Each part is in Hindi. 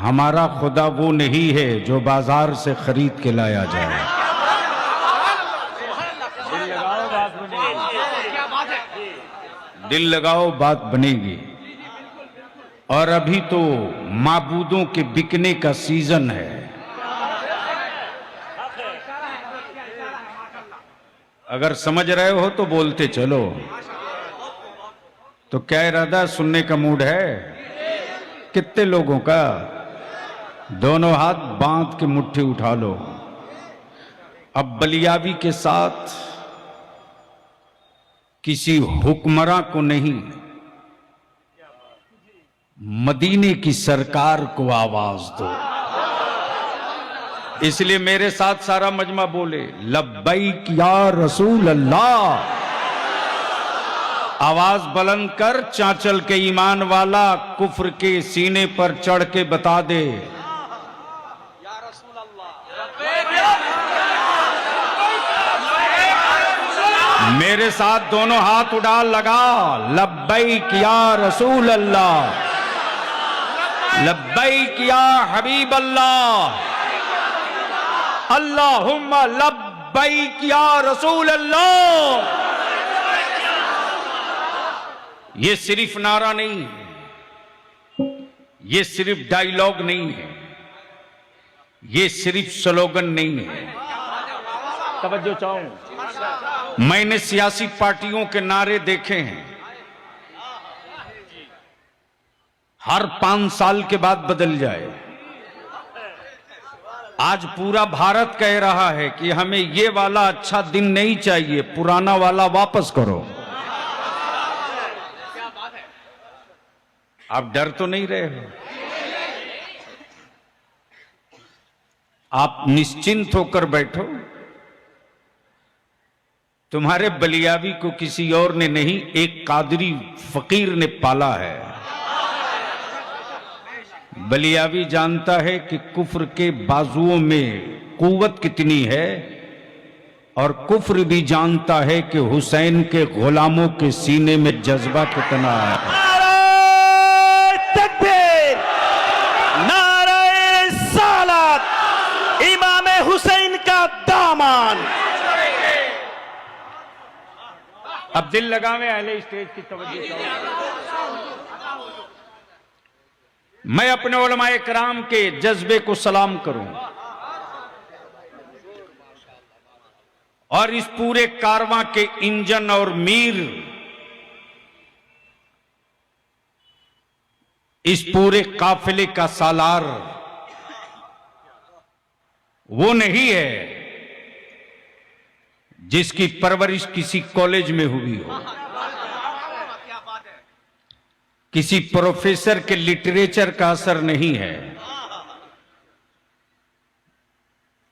हमारा खुदा वो नहीं है जो बाजार से खरीद के लाया जाए। दिल लगाओ बात बनेगी। और अभी तो माबूदों के बिकने का सीजन है। अगर समझ रहे हो तो बोलते चलो। तो क्या इरादा सुनने का मूड है? कितने लोगों का? दोनों हाथ बांध के मुट्ठी उठा लो। अब बलियाबी के साथ किसी हुक्मरां को नहीं, मदीने की सरकार को आवाज दो। इसलिए मेरे साथ सारा मजमा बोले लब्बैक या रसूल अल्लाह। आवाज बुलंद कर, चांचल के ईमान वाला कुफ्र के सीने पर चढ़ के बता दे या रसूल अल्लाह। मेरे साथ दोनों हाथ उड़ा लगा लब्बैक या रसूल अल्लाह, लब्बैक या हबीब अल्लाह, अल्लाहुम्मा लब्बैक या रसूल अल्लाह। ये सिर्फ नारा नहीं है, ये सिर्फ डायलॉग नहीं है, ये सिर्फ स्लोगन नहीं है। तवज्जो चाहूं, मैंने सियासी पार्टियों के नारे देखे हैं, हर 5 साल के बाद बदल जाए। आज पूरा भारत कह रहा है कि हमें ये वाला अच्छा दिन नहीं चाहिए, पुराना वाला वापस करो। आप डर तो नहीं रहे हो? आप निश्चिंत होकर बैठो। तुम्हारे बलियाबी को किसी और ने नहीं, एक कादरी फकीर ने पाला है। बलियाबी जानता है कि कुफ्र के बाजुओं में कुव्वत कितनी है, और कुफ्र भी जानता है कि हुसैन के गुलामों के सीने में जज्बा कितना है। नारे तकबीर, नारे सालत, इमाम हुसैन का दामन। अब दिल लगावे अहले स्टेज की तवज्जो। मैं अपने उलमाए कराम के जज्बे को सलाम करूं और इस पूरे कारवां के इंजन और मीर, इस पूरे काफिले का सालार वो नहीं है जिसकी परवरिश किसी कॉलेज में हुई हो, किसी प्रोफेसर के लिटरेचर का असर नहीं है,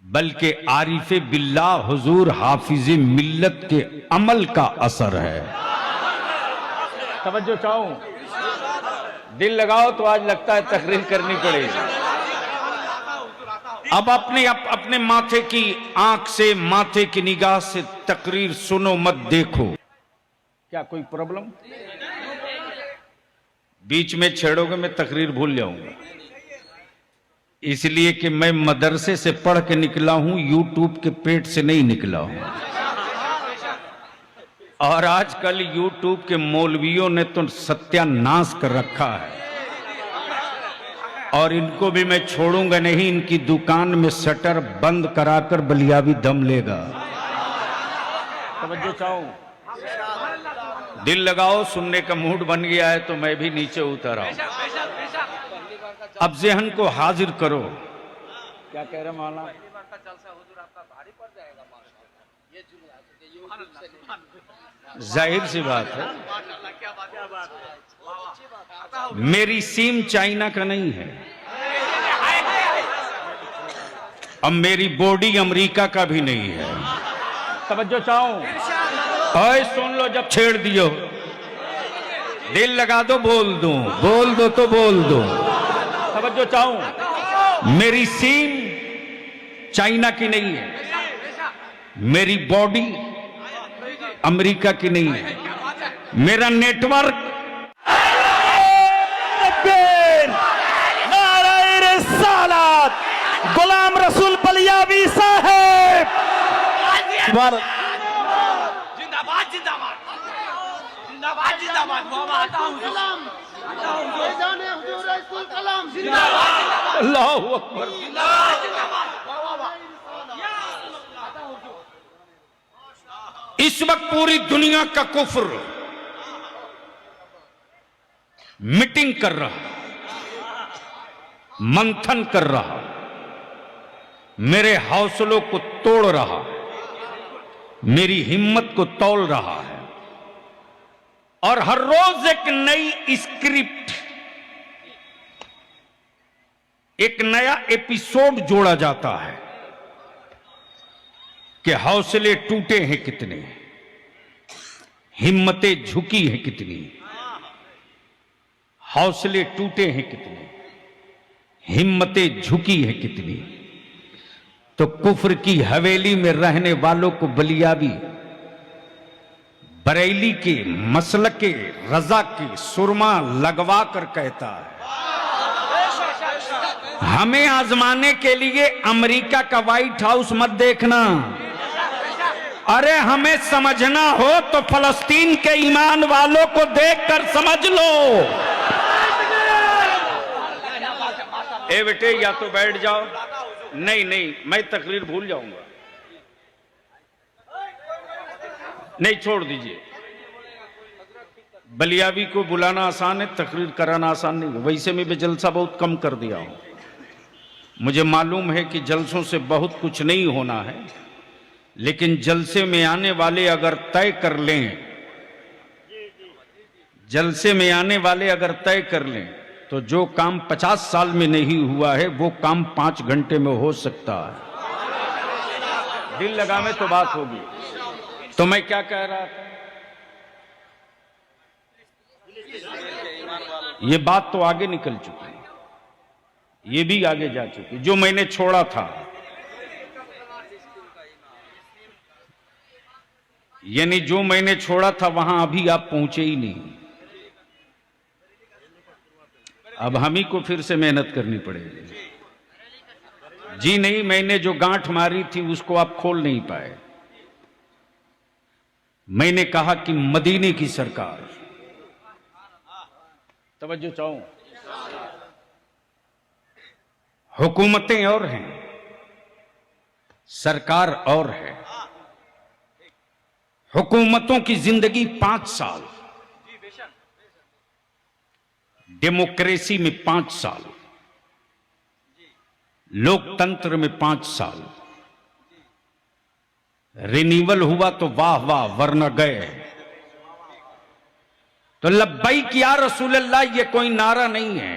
बल्कि आरिफे बिल्लाह हुजूर हाफिज़े मिल्लत के अमल का असर है। तवज्जो चाहूं, दिल लगाओ तो आज लगता है तकरीर करनी पड़ेगी। अब अपने माथे की आंख से, माथे की निगाह से तकरीर सुनो, मत देखो। क्या कोई प्रॉब्लम? बीच में छेड़ोगे मैं तकरीर भूल जाऊंगा। इसलिए कि मैं मदरसे से पढ़ के निकला हूं, यूट्यूब के पेट से नहीं निकला हूं। और आजकल यूट्यूब के मौलवियों ने तो सत्यानाश कर रखा है, और इनको भी मैं छोड़ूंगा नहीं। इनकी दुकान में शटर बंद कराकर बलियाबी दम लेगा। तवज्जो चाहूं, दिल लगाओ, सुनने का मूड बन गया है तो मैं भी नीचे उतर आऊं। अब ज़हन को हाजिर करो। क्या कह रहे मौलाना? जाहिर सी बात है, मेरी सीम चाइना का नहीं है, अब मेरी बॉडी अमेरिका का भी नहीं है। तवज्जो चाहूं, ओए सुन लो, जब छेड़ दियो दिल लगा दो, बोल दो तो बोल दो। तवज्जो चाहूं, मेरी सीम चाइना की नहीं है, मेरी बॉडी अमेरिका की नहीं है, मेरा नेटवर्क। नारे बरेलवी साहेब। जिंदाबाद जिंदाबाद जिंदाबाद जिंदाबाद बाबा आता हूं अल्लाहू अकबर। इस वक्त पूरी दुनिया का कुफ्र मीटिंग कर रहा, मंथन कर रहा, मेरे हौसलों को तोड़ रहा है, मेरी हिम्मत को तौल रहा है, और हर रोज एक नई स्क्रिप्ट, एक नया एपिसोड जोड़ा जाता है कि हौसले टूटे हैं कितने, हिम्मतें झुकी हैं कितनी, हौसले टूटे हैं कितने, हिम्मतें झुकी हैं कितनी। तो कुफ्र की हवेली में रहने वालों को बलियाबी बरेली के मसलक के रजा के सुरमा लगवा कर कहता है, हमें आजमाने के लिए अमेरिका का व्हाइट हाउस मत देखना, अरे हमें समझना हो तो फलस्तीन के ईमान वालों को देखकर समझ लो। ए बेटे या तो बैठ जाओ, नहीं नहीं मैं तकरीर भूल जाऊंगा, नहीं छोड़ दीजिए। बलियाबी को बुलाना आसान है, तकरीर कराना आसान नहीं। वैसे में भी जलसा बहुत कम कर दिया हूं, मुझे मालूम है कि जलसों से बहुत कुछ नहीं होना है, लेकिन जलसे में आने वाले अगर तय कर लें, जलसे में आने वाले अगर तय कर लें तो जो काम 50 साल में नहीं हुआ है वो काम 5 घंटे में हो सकता है। दिल लगा में तो बात होगी। तो मैं क्या कह रहा था, ये बात तो आगे निकल चुकी है, ये भी आगे जा चुकी। जो मैंने छोड़ा था, यानी जो मैंने छोड़ा था वहां अभी आप पहुंचे ही नहीं। अब हम ही को फिर से मेहनत करनी पड़ेगी। जी नहीं, मैंने जो गांठ मारी थी उसको आप खोल नहीं पाए। मैंने कहा कि मदीने की सरकार, तवज्जो चाहूं, हुकूमतें और हैं, सरकार और है। हुकूमतों की जिंदगी 5 साल, डेमोक्रेसी में 5 साल, लोकतंत्र में 5 साल, रिन्यूअल हुआ तो वाह वाह वरना गए। तो लब्बैक या रसूल अल्लाह ये कोई नारा नहीं है,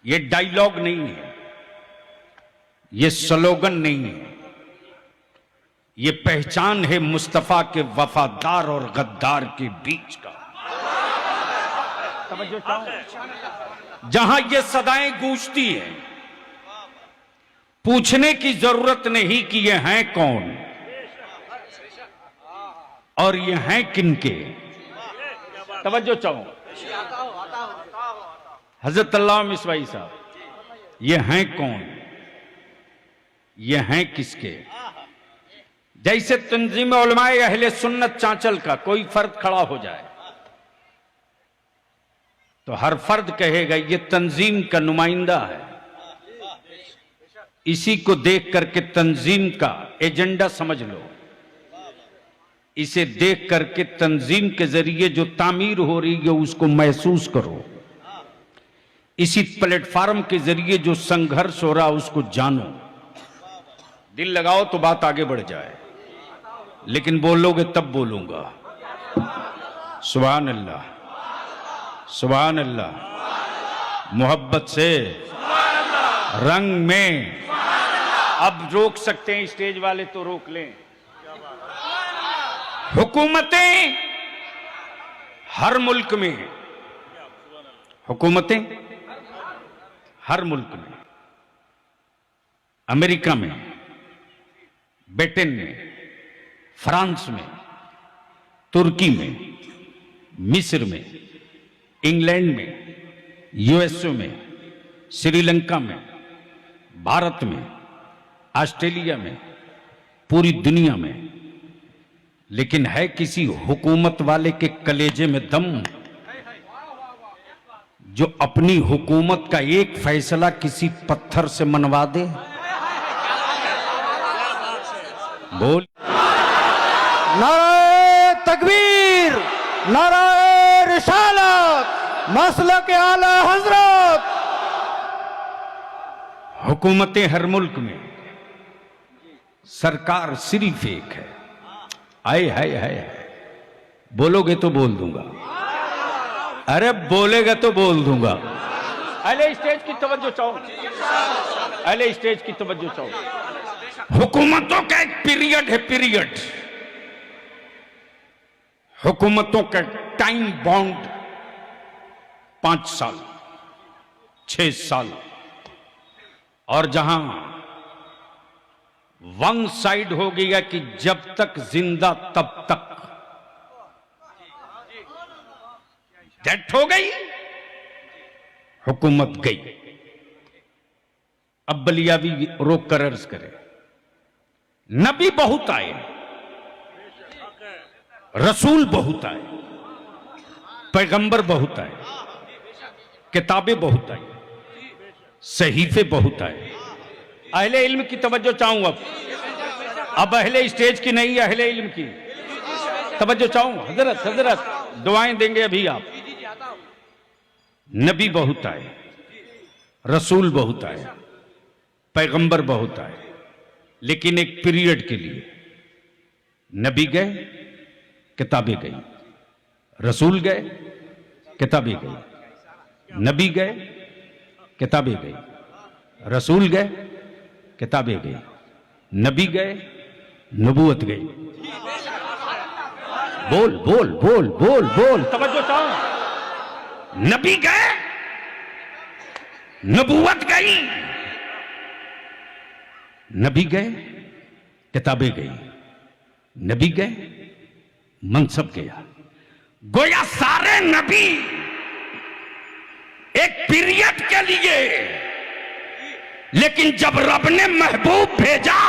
ये डायलॉग नहीं है, ये स्लोगन नहीं है, ये पहचान है मुस्तफा के वफादार और गद्दार के बीच का। जहां ये सदाएं गूंजती हैं, पूछने की जरूरत नहीं कि ये हैं कौन और ये हैं किनके। तवज्जो चाहो, हजरत अल्लामा मिसवाई साहब, ये हैं कौन, ये हैं किसके। जैसे तंजीम उलमाए अहले सुन्नत चांचल का कोई फर्द खड़ा हो जाए तो हर फर्द कहेगा ये तंजीम का नुमाइंदा है। इसी को देख करके तंजीम का एजेंडा समझ लो, इसे देख करके तंजीम के जरिए जो तामीर हो रही है उसको महसूस करो, इसी प्लेटफार्म के जरिए जो संघर्ष हो रहा उसको जानो। दिल लगाओ तो बात आगे बढ़ जाए, लेकिन बोलोगे तब बोलूंगा। सुभान अल्लाह, सुभान अल्लाह। मोहब्बत से रंग में अब रोक सकते हैं स्टेज वाले तो रोक लें। हुकूमतें हर मुल्क में, हुकूमतें हर मुल्क में, अमेरिका में, ब्रिटेन में, फ्रांस में, तुर्की में, मिस्र में, इंग्लैंड में, यूएसए में, श्रीलंका में, भारत में, ऑस्ट्रेलिया में, पूरी दुनिया में, लेकिन है किसी हुकूमत वाले के कलेजे में दम जो अपनी हुकूमत का एक फैसला किसी पत्थर से मनवा दे? बोल। नारे तकबीर, नारे रिसालत, मसलक आला हजरत। हुकूमतें हर मुल्क में, सरकार सिर्फ एक है। आए है बोलोगे तो बोल दूंगा, अरे बोलेगा तो बोल दूंगा। अरे स्टेज की तवज्जो चाहो, अरे स्टेज की तवज्जो चाहो। हुकूमतों का एक पीरियड है, पीरियड। हुकूमतों का टाइम बाउंड 5 साल, 6 साल, और जहां वन साइड हो गया कि जब तक जिंदा तब तक, डेथ हो गई, हुकूमत गई। अब बलियावी रोक कर अर्ज करे, नबी बहुत आए, रसूल बहुत आए, पैगंबर बहुत आए, किताबें बहुत आई, सहीफे बहुत आए। अहले इल्म की तवज्जो चाहूं अब अहले स्टेज की नहीं, अहले इल्म की तवज्जो चाहूं। हजरत हजरत दुआएं देंगे अभी आप। नबी बहुत आए, रसूल बहुत आए, पैगंबर बहुत आए, लेकिन एक पीरियड के लिए। नबी गए, किताबें गई, रसूल गए, किताबें गई, नबी गए, किताबें गई, रसूल गए, किताबें गई, नबी गए, नबूवत गई। बोल बोल बोल बोल बोल, तवज्जो चाहो। नबी गए, नबूवत गई, नबी गए, किताबें गई, नबी गए, मनसब गया। गोया सारे नबी एक पीरियड के लिए, लेकिन जब रब ने महबूब भेजा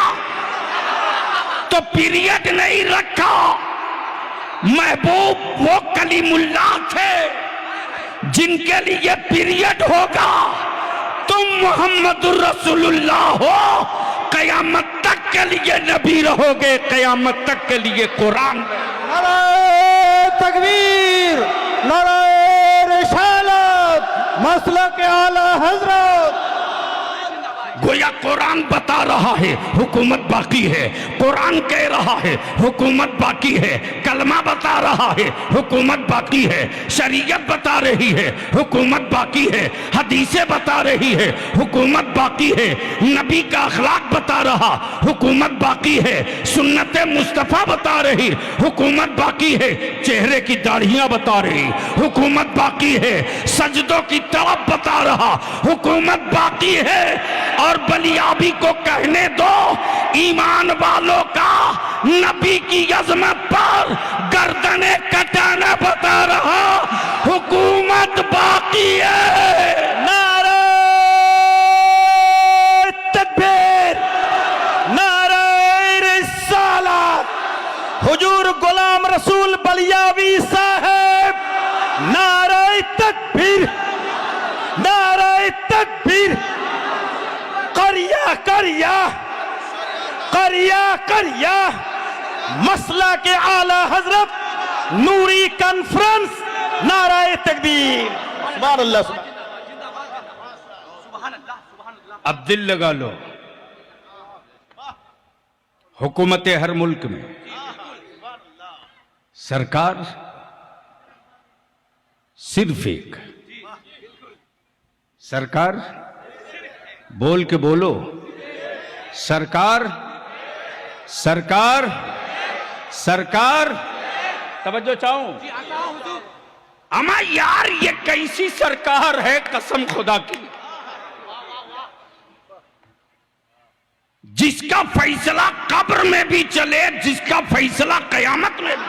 तो पीरियड नहीं रखा। महबूब वो कलीमुल्लाह थे जिनके लिए पीरियड होगा। तुम मोहम्मदुर रसूलुल्लाह हो, कयामत तक के लिए नबी रहोगे, कयामत तक के लिए कुरान। नारे तकबीर, नारे रिसालत, मसलक आला हजरत। गोया कुरान बता रहा है हुकूमत बाकी है, कुरान कह रहा है हुकूमत बाकी है, कलमा बता रहा है हुकूमत बाकी है, शरीयत बता रही है हुकूमत बाकी है, हदीसें बता रही है हुकूमत बाकी है, नबी का अखलाक बता रहा हुकूमत बाकी है, सुन्नत मुस्तफ़ा बता रही हुकूमत बाकी है, चेहरे की दाढ़ियां बता रही हुकूमत बाकी है, सजदों की तड़प बता रहा हुकूमत बाकी है। और बलियाबी को कहने दो, ईमान वालों का नबी की अजमत पर गर्दने कटाना बता रहा हुकूमत बाकी है। नारे तकबीर, नारे रिसालत, हुजूर गुलाम रसूल बलियावी साहब, नारे तकबीर, नारे तकबीर। करिया करिया करिया करिया मसला के आला हजरत नूरी कॉन्फ्रेंस, नाराए तकबीर। सुभान अल्लाह, सुभान अल्लाह। अब दिल लगा लो, हुकूमतें हर मुल्क में, सरकार सिर्फ एक। सरकार, बोल के बोलो, सरकार सरकार सरकार। तवज्जो चाहूं। अमा यार ये कैसी सरकार है कसम खुदा की, जिसका फैसला कब्र में भी चले, जिसका फैसला कयामत में भी।